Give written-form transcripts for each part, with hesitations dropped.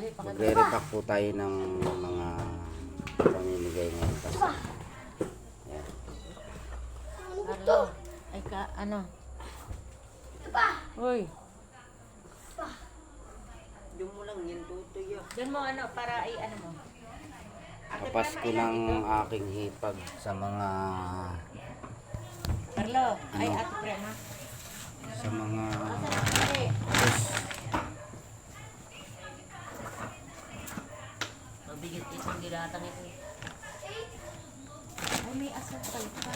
Magre-repack po tayo ng mga pamimigay ngayon kasi. Ayan. Carlo, ay ka, ano? Uy. Doon mo lang yan, tutoy ah. Doon mo ano, para ay ano mo. Papasko ng aking hipag sa mga Carlo, ay Ano? Ate Prema. sa mga Ay, mabigat itong dilatang ito. Ay, may asukal pa.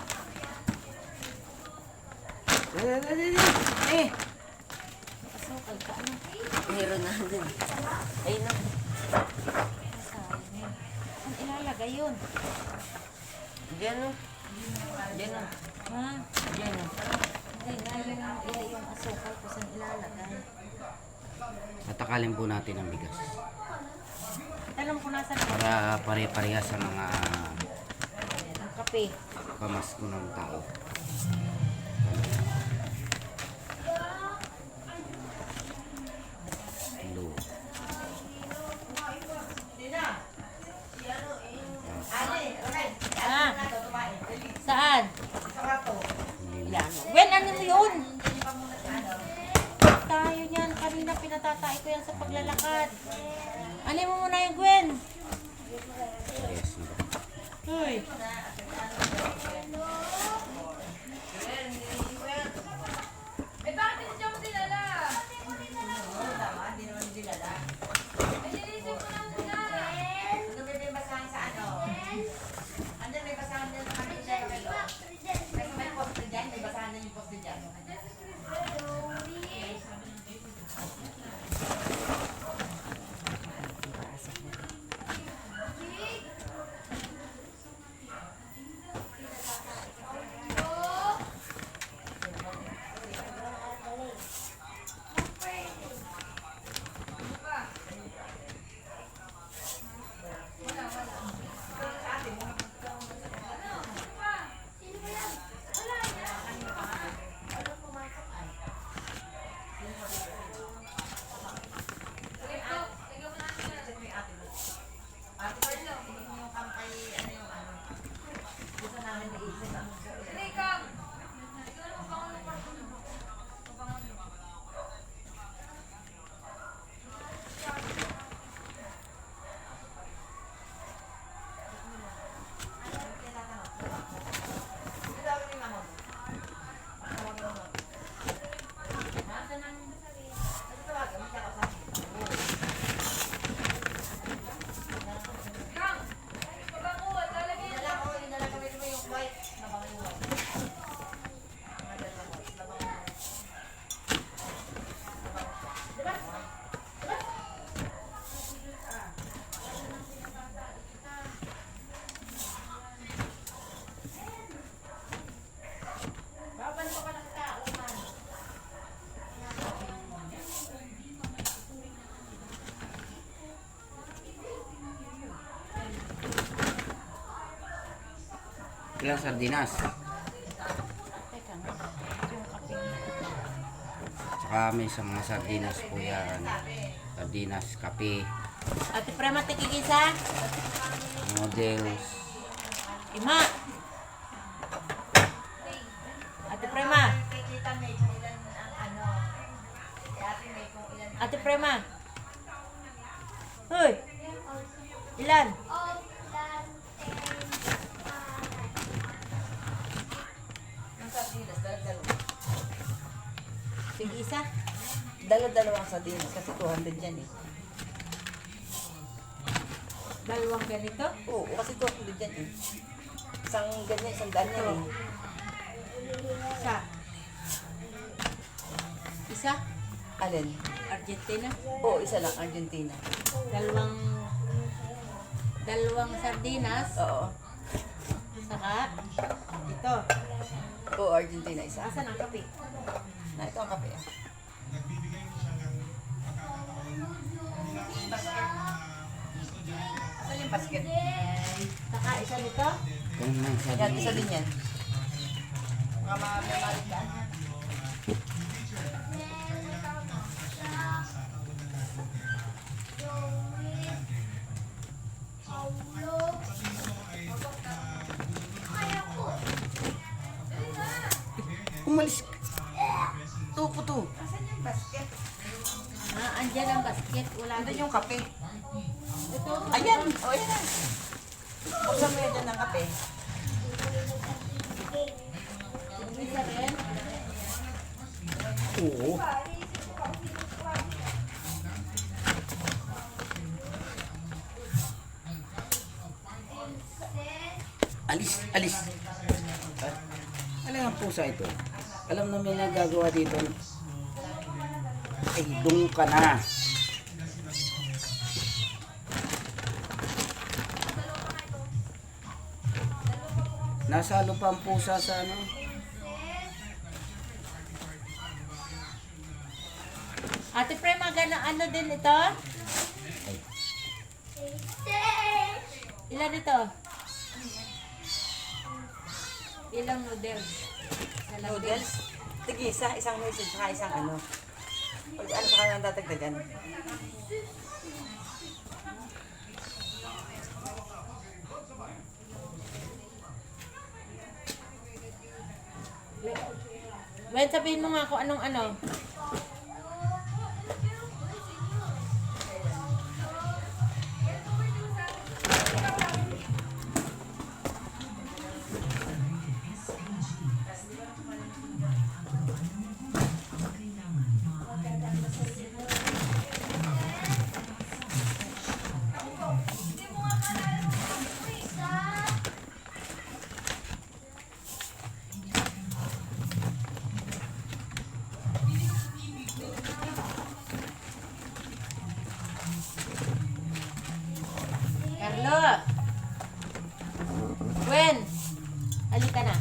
Eh! May asukal ka, ano? Meron na din. Ayun na. Sayang yun. Saan ilalagay yun? Diyan o. Diyan o. Ha? Diyan o. Hindi nga yung asukal ko saan ilalagay. Tatakalin po natin ang bigas Tanong ko nasa para pare-pareha sa mga ang kape. pamasko ng tao. Hello. Ah, saan? Hindi na. Yan. Gwen, ano mo yun? Tayo niyan. Kanina pinatatay ko yan sa paglalakad. Ano mo muna yung Gwen? Yes. Uy. Ilang sardinas. Teka nga. Yung kape. Tsaka may sa mga sardinas po yan. Sardinas, kape, Ate Prema, tikikisa? noodles. Ima! Ate Prema! Ate Prema! Hoy! Ilan? Sige isa. Dalawa-dalawang sardinas kasi 200 yan eh. Dalawang ganito. Oo, kasi 200 yan eh. Isang ganyan, isang daan yan eh. Isa. Isa. Alin? Argentina. Oo, isa lang, Argentina. Dalawang sardinas. Oo. Saka ito. Oo, Argentina, isa. Asan ang kape? Na, ito ang kape. Asan yung basket? Saka isa nito. Ganun lang Yan, sardinas. isa din yan. Mga mamamalit ka. Tuko to. Asan yung basket? Andyan ang basket. Wala Andun din. yung kape. Ito. Ayan! O, ayan na. Buksan mo yan ng kape. Yung isa rin. Oo. Alis, alis. Ano ang pusa ito? Alam na may nagagawa dito. Ay, dung ka na. Nasalo pa ang pusa sa ano? Ate Pre, magana ano din ito? Ilan ito? Ilang noodles? Sa lambing. Noodles. Tigisa, isang noodles, saka isang ano. Pag ano sa kanang tatagdagan. Wen, sabihin mo nga kung anong ano. Carlo! Gwen! Halika na.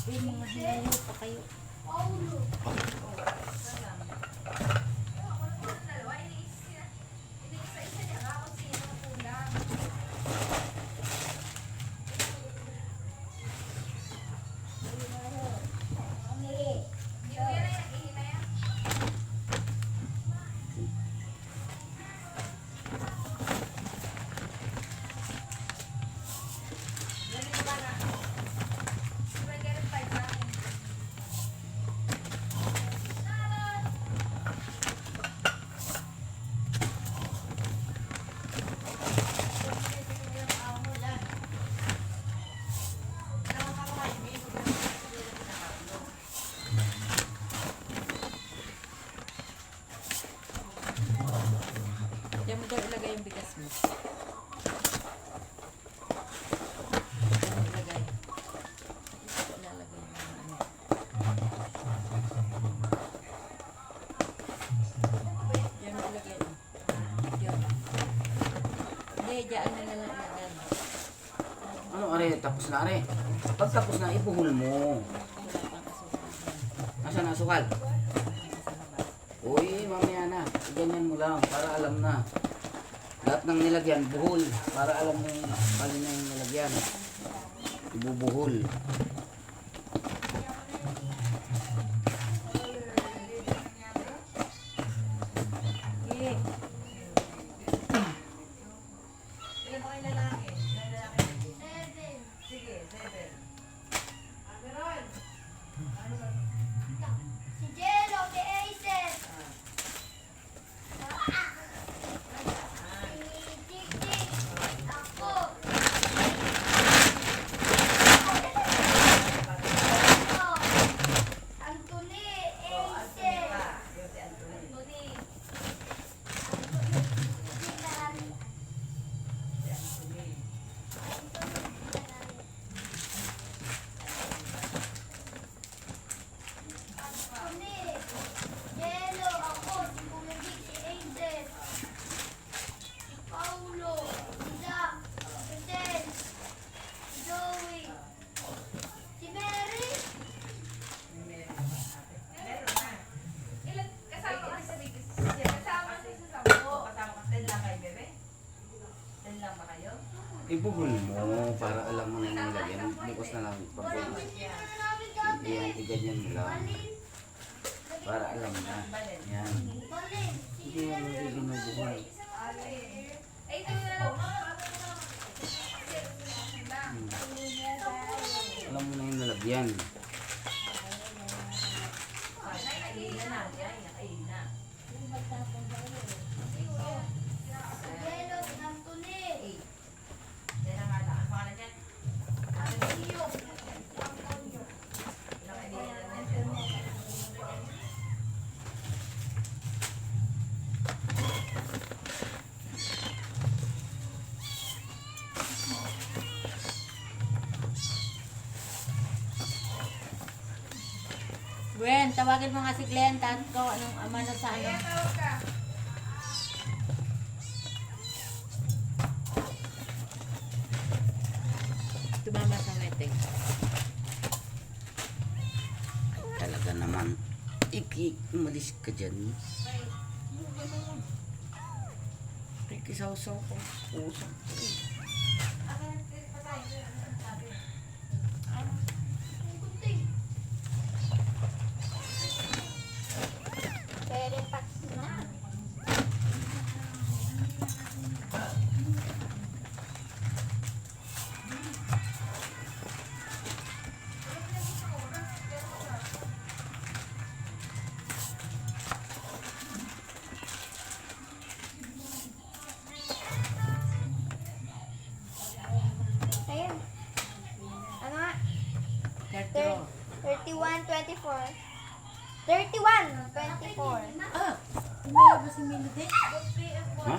Mga hinayo pa kayo. Diyan mo daw ilagay yung bigas mo. Diyan mo ilagay. Ilalagay mo ano. Diyan mo ilagay. Diyan. Hindi, diyan na lang ilagay. Ano, are? Tapos na, are. Pag tapos na, ipuhul mo. Wala pang asukal. Nasaan ang sukal? Uy, mamaya na. Ganyan mo lang para alam na. Lahat ng nilagyan, buhol. Para alam mo yung alin na yung nilagyan. Ibubuhol. Okay. Ilan ba kayo lalaki? Sige, 7. Si Jello, si Aces. Si Tik Tik. Ako. Ibuhol mo para alam mo na yung nilagyan. Bukas na lang pag-bukas. Yan, iganyan mo lang. Para alam mo na. Yan. Hindi mo rin binubuhol. Alam mo na yung nalagyan. Yelo, ng tuni. Gwen, tawagin mo nga si Glenn. Tanong ko anong ama na sa ano. Tumama sa meeting. Talaga naman. Umalis ka dyan. Kikisaw-saw ko. Usap ko eh. Pwede pa na. Ayun. Ano nga? 31-24. 31-24. Ah, umayaw ba si Melody? Ha?